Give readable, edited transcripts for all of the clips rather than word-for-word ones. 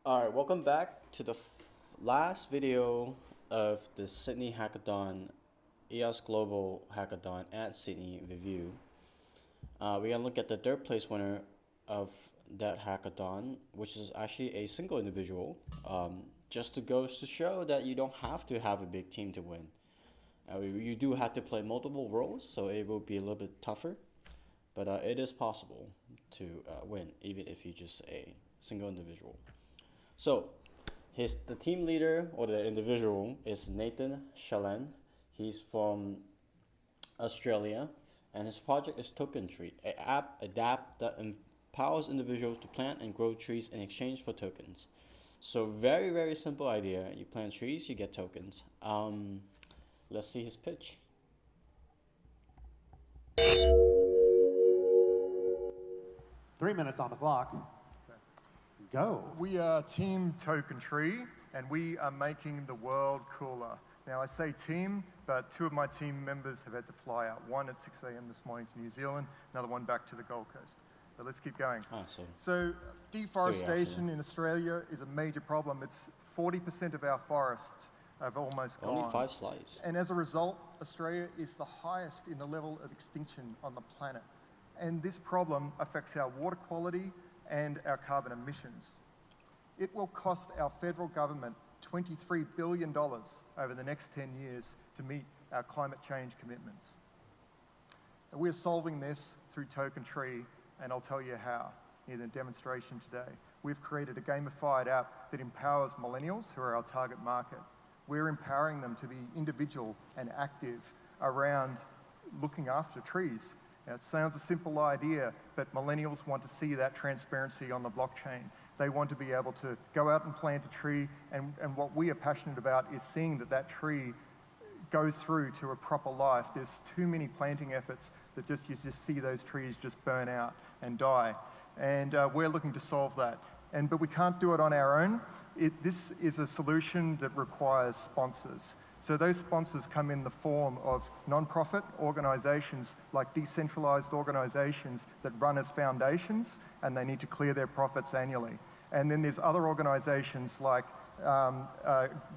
Alright, welcome back to the last video of the Sydney Hackathon, EOS Global Hackathon at Sydney review. We're going to look at the third place winner of that hackathon, which is actually a single individual, just to goes to show that you don't have to have a big team to win. You do have to play multiple roles, so it will be a little bit tougher, but it is possible to win, even if you're just a single individual. So, the team leader, or the individual, is Nathan Shallen. He's from Australia, and his project is Token Tree, an app that empowers individuals to plant and grow trees in exchange for tokens. So very, very simple idea. You plant trees, you get tokens. Let's see his pitch. 3 minutes on the clock. Go. We are Team Token Tree, and we are making the world cooler. Now, I say team, but two of my team members have had to fly out. One at 6 a.m. this morning to New Zealand, another one back to the Gold Coast. But let's keep going. So deforestation in Australia is a major problem. It's 40% of our forests have almost gone. Only 5 slides. And as a result, Australia is the highest in the level of extinction on the planet. And this problem affects our water quality and our carbon emissions. It will cost our federal government $23 billion over the next 10 years to meet our climate change commitments. And we're solving this through Token Tree, and I'll tell you how in the demonstration today. We've created a gamified app that empowers millennials, who are our target market. We're empowering them to be individual and active around looking after trees. Now, it sounds a simple idea, but millennials want to see that transparency on the blockchain. They want to be able to go out and plant a tree, and what we are passionate about is seeing that that tree goes through to a proper life. There's too many planting efforts that you just see those trees just burn out and die. And we're looking to solve that. But we can't do it on our own. This is a solution that requires sponsors. So those sponsors come in the form of non-profit organizations, like decentralized organizations that run as foundations, and they need to clear their profits annually. And then there's other organizations like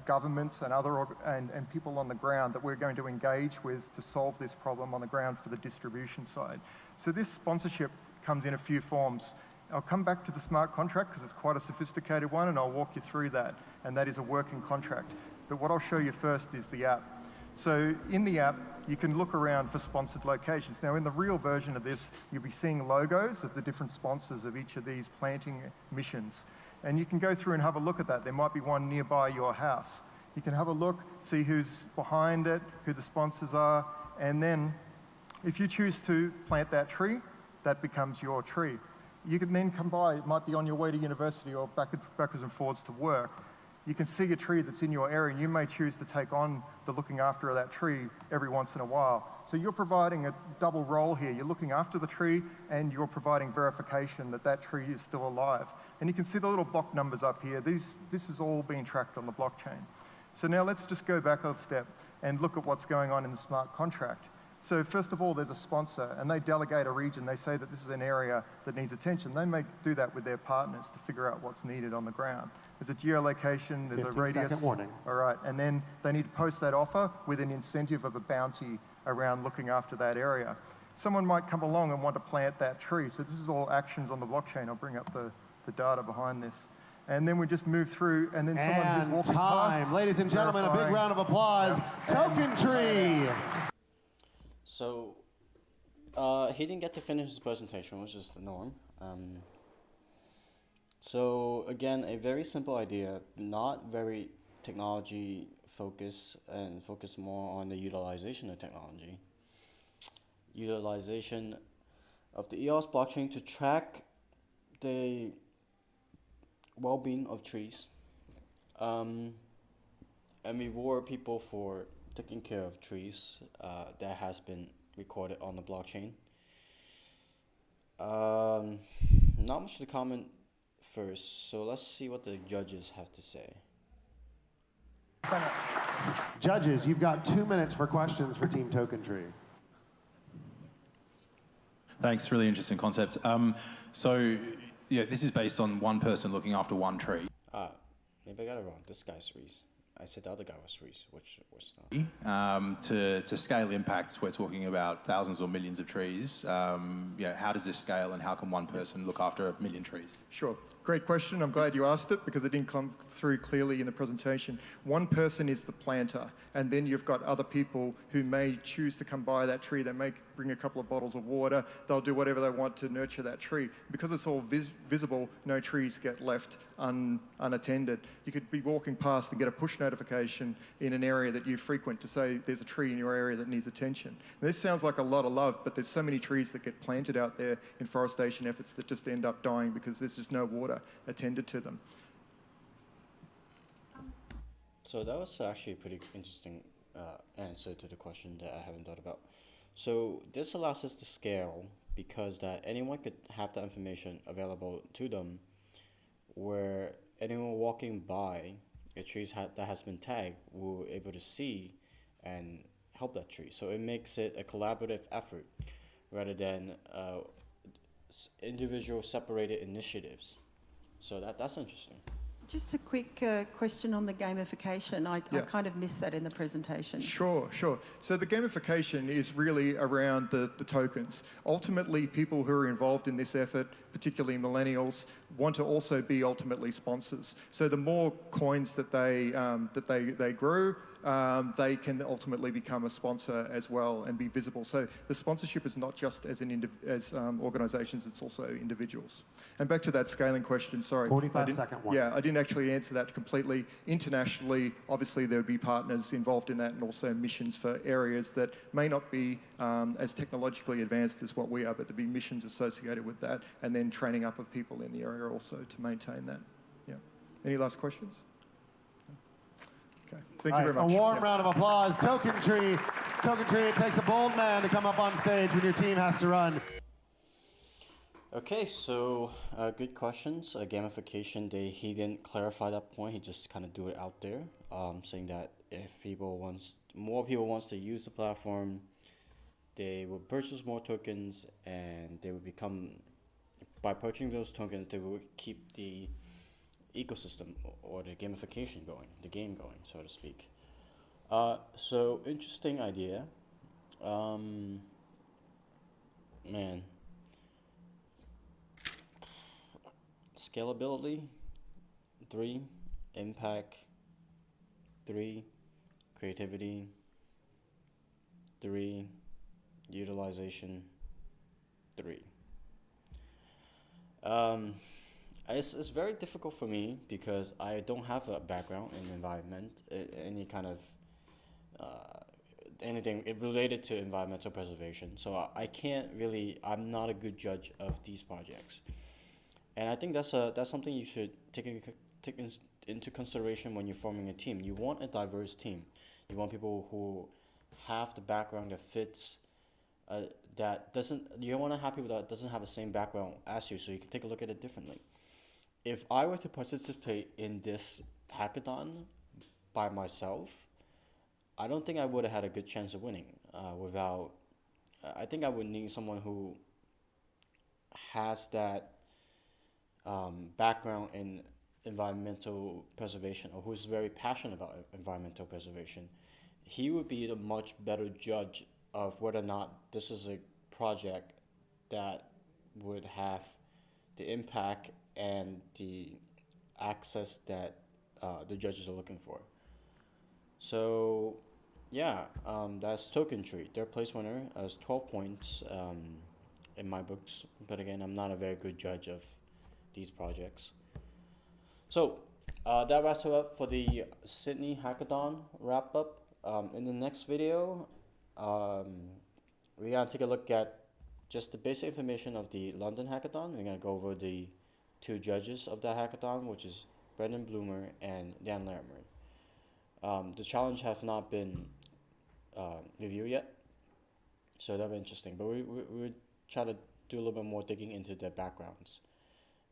governments and and people on the ground that we're going to engage with to solve this problem on the ground for the distribution side. So this sponsorship comes in a few forms. I'll come back to the smart contract because it's quite a sophisticated one, and I'll walk you through that, and that is a working contract. But what I'll show you first is the app. So in the app, you can look around for sponsored locations. Now, in the real version of this, you'll be seeing logos of the different sponsors of each of these planting missions. And you can go through and have a look at that. There might be one nearby your house. You can have a look, see who's behind it, who the sponsors are, and then if you choose to plant that tree, that becomes your tree. You can then come by, it might be on your way to university or backwards and forwards to work. You can see a tree that's in your area, and you may choose to take on the looking after of that tree every once in a while. So you're providing a double role here. You're looking after the tree, and you're providing verification that that tree is still alive. And you can see the little block numbers up here. This is all being tracked on the blockchain. So now let's just go back a step and look at what's going on in the smart contract. So first of all, there's a sponsor, and they delegate a region. They say that this is an area that needs attention. They may do that with their partners to figure out what's needed on the ground. There's a geolocation, there's a radius. 15-second warning. All right, and then they need to post that offer with an incentive of a bounty around looking after that area. Someone might come along and want to plant that tree. So this is all actions on the blockchain. I'll bring up the data behind this. And then we just move through, and then someone who's walking past. Ladies and gentlemen, a big round of applause. Yeah. Token Tree. So, he didn't get to finish his presentation, which is the norm. So, again, a very simple idea, not very technology focused, and focus more on the utilization of technology. Utilization of the EOS blockchain to track the well-being of trees, and reward people for taking care of trees that has been recorded on the blockchain. Not much to comment first, so let's see what the judges have to say. Judges, you've got 2 minutes for questions for Team Token Tree. Thanks, really interesting concept. So, yeah, this is based on one person looking after one tree. maybe I got it wrong. This guy's Reese. I said the other guy was Reese, which was not. To scale impacts, we're talking about thousands or millions of trees. Yeah, how does this scale, and how can one person look after 1 million trees? Sure. Great question. I'm glad you asked it because it didn't come through clearly in the presentation. One person is the planter, and then you've got other people who may choose to come by that tree. They may bring a couple of bottles of water. They'll do whatever they want to nurture that tree. Because it's all visible, no trees get left unattended. You could be walking past and get a push notification in an area that you frequent to say there's a tree in your area that needs attention. And this sounds like a lot of love, but there's so many trees that get planted out there in forestation efforts that just end up dying because there's just no water attended to them. So that was actually a pretty interesting answer to the question that I haven't thought about. So this allows us to scale because that anyone could have the information available to them where anyone walking by a tree that has been tagged will be able to see and help that tree. So it makes it a collaborative effort rather than individual separated initiatives. So that's interesting. Just a quick question on the gamification. I kind of missed that in the presentation. Sure. So the gamification is really around the tokens. Ultimately, people who are involved in this effort, particularly millennials, want to also be ultimately sponsors. So the more coins that they grow, they can ultimately become a sponsor as well and be visible. So the sponsorship is not just as organisations; it's also individuals. And back to that scaling question. Sorry, 45-second one. Yeah, I didn't actually answer that completely. Internationally, obviously there would be partners involved in that, and also missions for areas that may not be as technologically advanced as what we are, but there'd be missions associated with that, and then training up of people in the area also to maintain that. Yeah. Any last questions? Okay. Thank you very much. A warm round of applause. Token Tree. Token Tree, it takes a bold man to come up on stage when your team has to run. Okay, so good questions. Gamification, he didn't clarify that point. He just kind of do it out there, saying that if more people wants to use the platform, they will purchase more tokens, and they will become, by purchasing those tokens, they will keep the ecosystem or the gamification going, the game going, so to speak. So interesting idea. Man. Scalability, 3. Impact, 3. Creativity, 3. Utilization, 3. It's very difficult for me because I don't have a background in environment, any kind of anything related to environmental preservation. So I can't really, I'm not a good judge of these projects. And I think that's something you should take into consideration when you're forming a team. You want a diverse team. You want people who have the background that fits, you don't want to have people that doesn't have the same background as you, so you can take a look at it differently. If I were to participate in this hackathon by myself, I don't think I would have had a good chance of winning I think I would need someone who has that background in environmental preservation, or who's very passionate about environmental preservation. He would be a much better judge of whether or not this is a project that would have the impact and the access that the judges are looking for. So yeah, that's Token Tree. Their place winner has 12 points in my books, but again, I'm not a very good judge of these projects. So that wraps it up for the Sydney Hackathon wrap up. In the next video, we're gonna take a look at just the basic information of the London Hackathon. We're gonna go over the 2 judges of that hackathon, which is Brendan Bloomer and Dan Larimer. The challenge have not been reviewed yet, so that'll be interesting. But we try to do a little bit more digging into their backgrounds,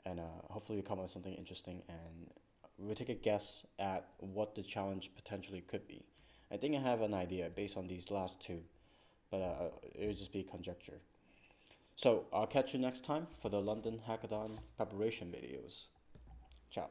and hopefully we come up with something interesting, and we'll take a guess at what the challenge potentially could be. I think I have an idea based on these last 2, but it would just be conjecture. So I'll catch you next time for the London Hackathon preparation videos. Ciao.